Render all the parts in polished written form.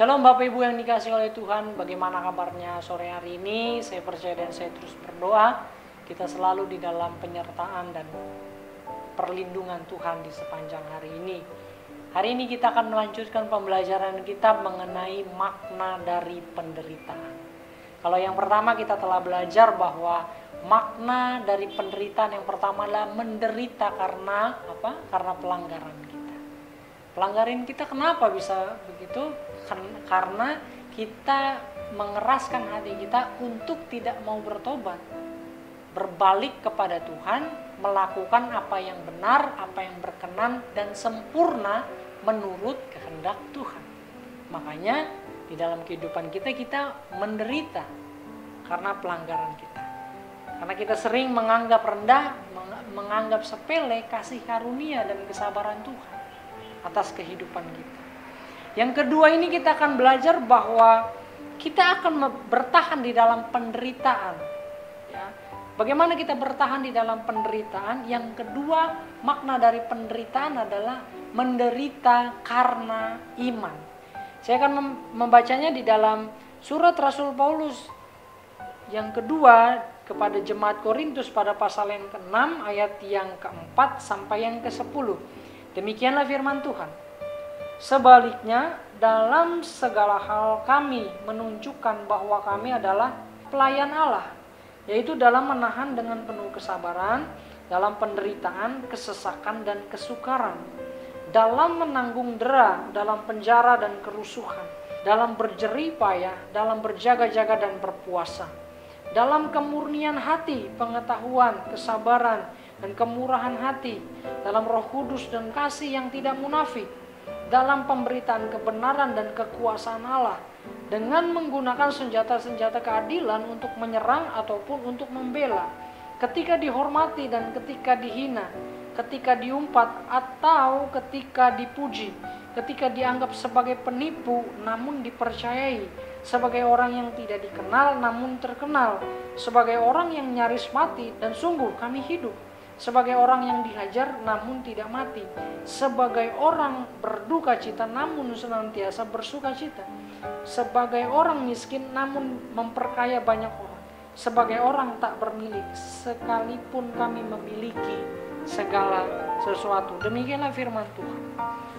Shalom Bapak Ibu yang dikasihi oleh Tuhan, bagaimana kabarnya sore hari ini? Saya percaya dan saya terus berdoa, kita selalu di dalam penyertaan dan perlindungan Tuhan di sepanjang hari ini. Hari ini kita akan melanjutkan pembelajaran kita mengenai makna dari penderitaan. Kalau yang pertama kita telah belajar bahwa makna dari penderitaan yang pertama adalah menderita karena apa? Karena pelanggaran kita. Pelanggaran kita kenapa bisa begitu? Karena kita mengeraskan hati kita untuk tidak mau bertobat, berbalik kepada Tuhan, melakukan apa yang benar, apa yang berkenan dan sempurna menurut kehendak Tuhan. Makanya di dalam kehidupan kita menderita karena pelanggaran kita. Karena kita sering menganggap rendah, menganggap sepele kasih karunia dan kesabaran Tuhan atas kehidupan kita. Yang kedua ini kita akan belajar bahwa kita akan bertahan di dalam penderitaan. Ya. Bagaimana kita bertahan di dalam penderitaan? Yang kedua, makna dari penderitaan adalah menderita karena iman. Saya akan membacanya di dalam surat Rasul Paulus yang kedua kepada jemaat Korintus pada pasal yang ke-6 ayat yang ke-4 sampai yang ke-10. Demikianlah firman Tuhan. Sebaliknya, dalam segala hal kami menunjukkan bahwa kami adalah pelayan Allah, yaitu dalam menahan dengan penuh kesabaran, dalam penderitaan, kesesakan, dan kesukaran, dalam menanggung dera, dalam penjara dan kerusuhan, dalam berjerih payah, dalam berjaga-jaga dan berpuasa, dalam kemurnian hati, pengetahuan, kesabaran, dan kemurahan hati, dalam Roh Kudus dan kasih yang tidak munafik, dalam pemberitaan kebenaran dan kekuasaan Allah, dengan menggunakan senjata-senjata keadilan untuk menyerang ataupun untuk membela, ketika dihormati dan ketika dihina, ketika diumpat atau ketika dipuji, ketika dianggap sebagai penipu namun dipercayai, sebagai orang yang tidak dikenal namun terkenal, sebagai orang yang nyaris mati dan sungguh kami hidup, sebagai orang yang dihajar namun tidak mati, sebagai orang berduka cita namun senantiasa bersuka cita, sebagai orang miskin namun memperkaya banyak orang, sebagai orang tak bermilik sekalipun kami memiliki segala sesuatu. Demikianlah firman Tuhan.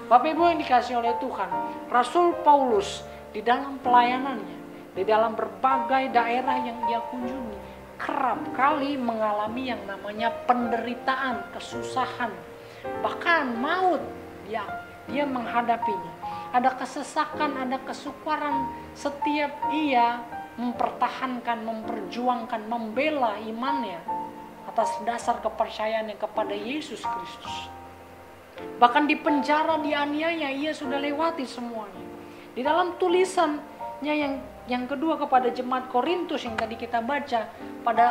Bapak Ibu yang dikasihi oleh Tuhan, Rasul Paulus di dalam pelayanannya, di dalam berbagai daerah yang dia kunjungi, kerap kali mengalami yang namanya penderitaan, kesusahan, bahkan maut. Dia menghadapinya. Ada kesesakan, ada kesukaran setiap ia mempertahankan, memperjuangkan, membela imannya atas dasar kepercayaannya kepada Yesus Kristus. Bahkan di penjara, dianiaya, ia sudah lewati semuanya. Di dalam tulisannya yang kedua kepada jemaat Korintus yang tadi kita baca, pada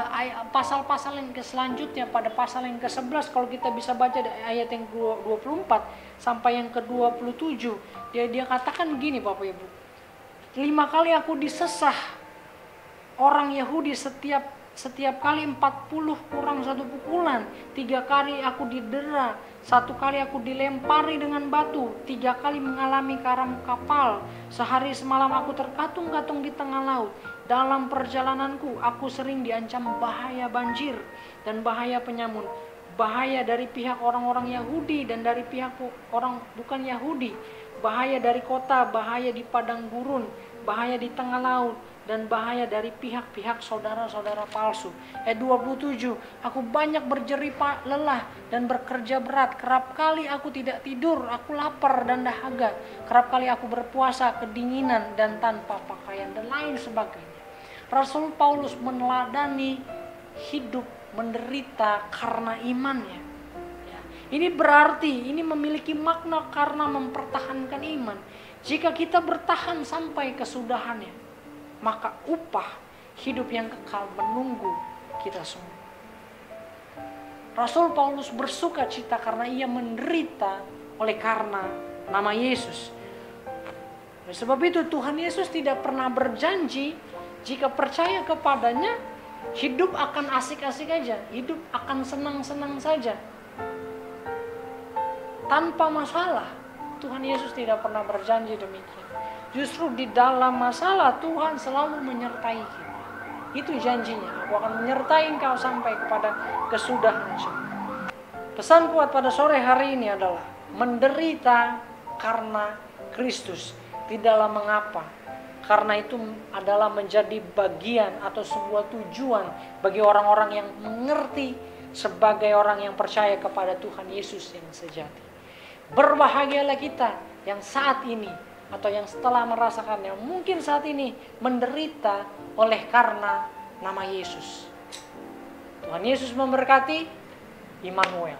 pasal-pasal yang selanjutnya, pada pasal yang ke-11, kalau kita bisa baca ayat yang 24 sampai yang ke-27, dia katakan gini Bapak Ibu, 5 kali aku disesah orang Yahudi, setiap kali 40 kurang 1 pukulan, 3 kali aku didera, 1 kali aku dilempari dengan batu, 3 kali mengalami karam kapal, sehari semalam aku terkatung-katung di tengah laut. Dalam perjalananku aku sering diancam bahaya banjir dan bahaya penyamun, bahaya dari pihak orang-orang Yahudi dan dari pihak orang bukan Yahudi, bahaya dari kota, bahaya di padang gurun, bahaya di tengah laut, dan bahaya dari pihak-pihak saudara-saudara palsu. 27, aku banyak berjerih lelah dan bekerja berat. Kerap kali aku tidak tidur, aku lapar dan dahaga. Kerap kali aku berpuasa, kedinginan dan tanpa pakaian dan lain sebagainya. Rasul Paulus meneladani hidup menderita karena imannya. Ini berarti, ini memiliki makna karena mempertahankan iman. Jika kita bertahan sampai kesudahannya, maka upah hidup yang kekal menunggu kita semua. Rasul Paulus bersuka cita karena ia menderita oleh karena nama Yesus. Oleh sebab itu Tuhan Yesus tidak pernah berjanji jika percaya kepadanya hidup akan asik-asik aja, hidup akan senang-senang saja, tanpa masalah. Tuhan Yesus tidak pernah berjanji demikian. Justru di dalam masalah Tuhan selalu menyertai kita. Itu janjinya, aku akan menyertai engkau sampai kepada kesudahan semua. Pesan kuat pada sore hari ini adalah menderita karena Kristus tidaklah mengapa. Karena itu adalah menjadi bagian atau sebuah tujuan bagi orang-orang yang mengerti sebagai orang yang percaya kepada Tuhan Yesus yang sejati. Berbahagialah kita yang saat ini atau yang setelah merasakannya, mungkin saat ini menderita oleh karena nama Yesus. Tuhan Yesus memberkati. Immanuel.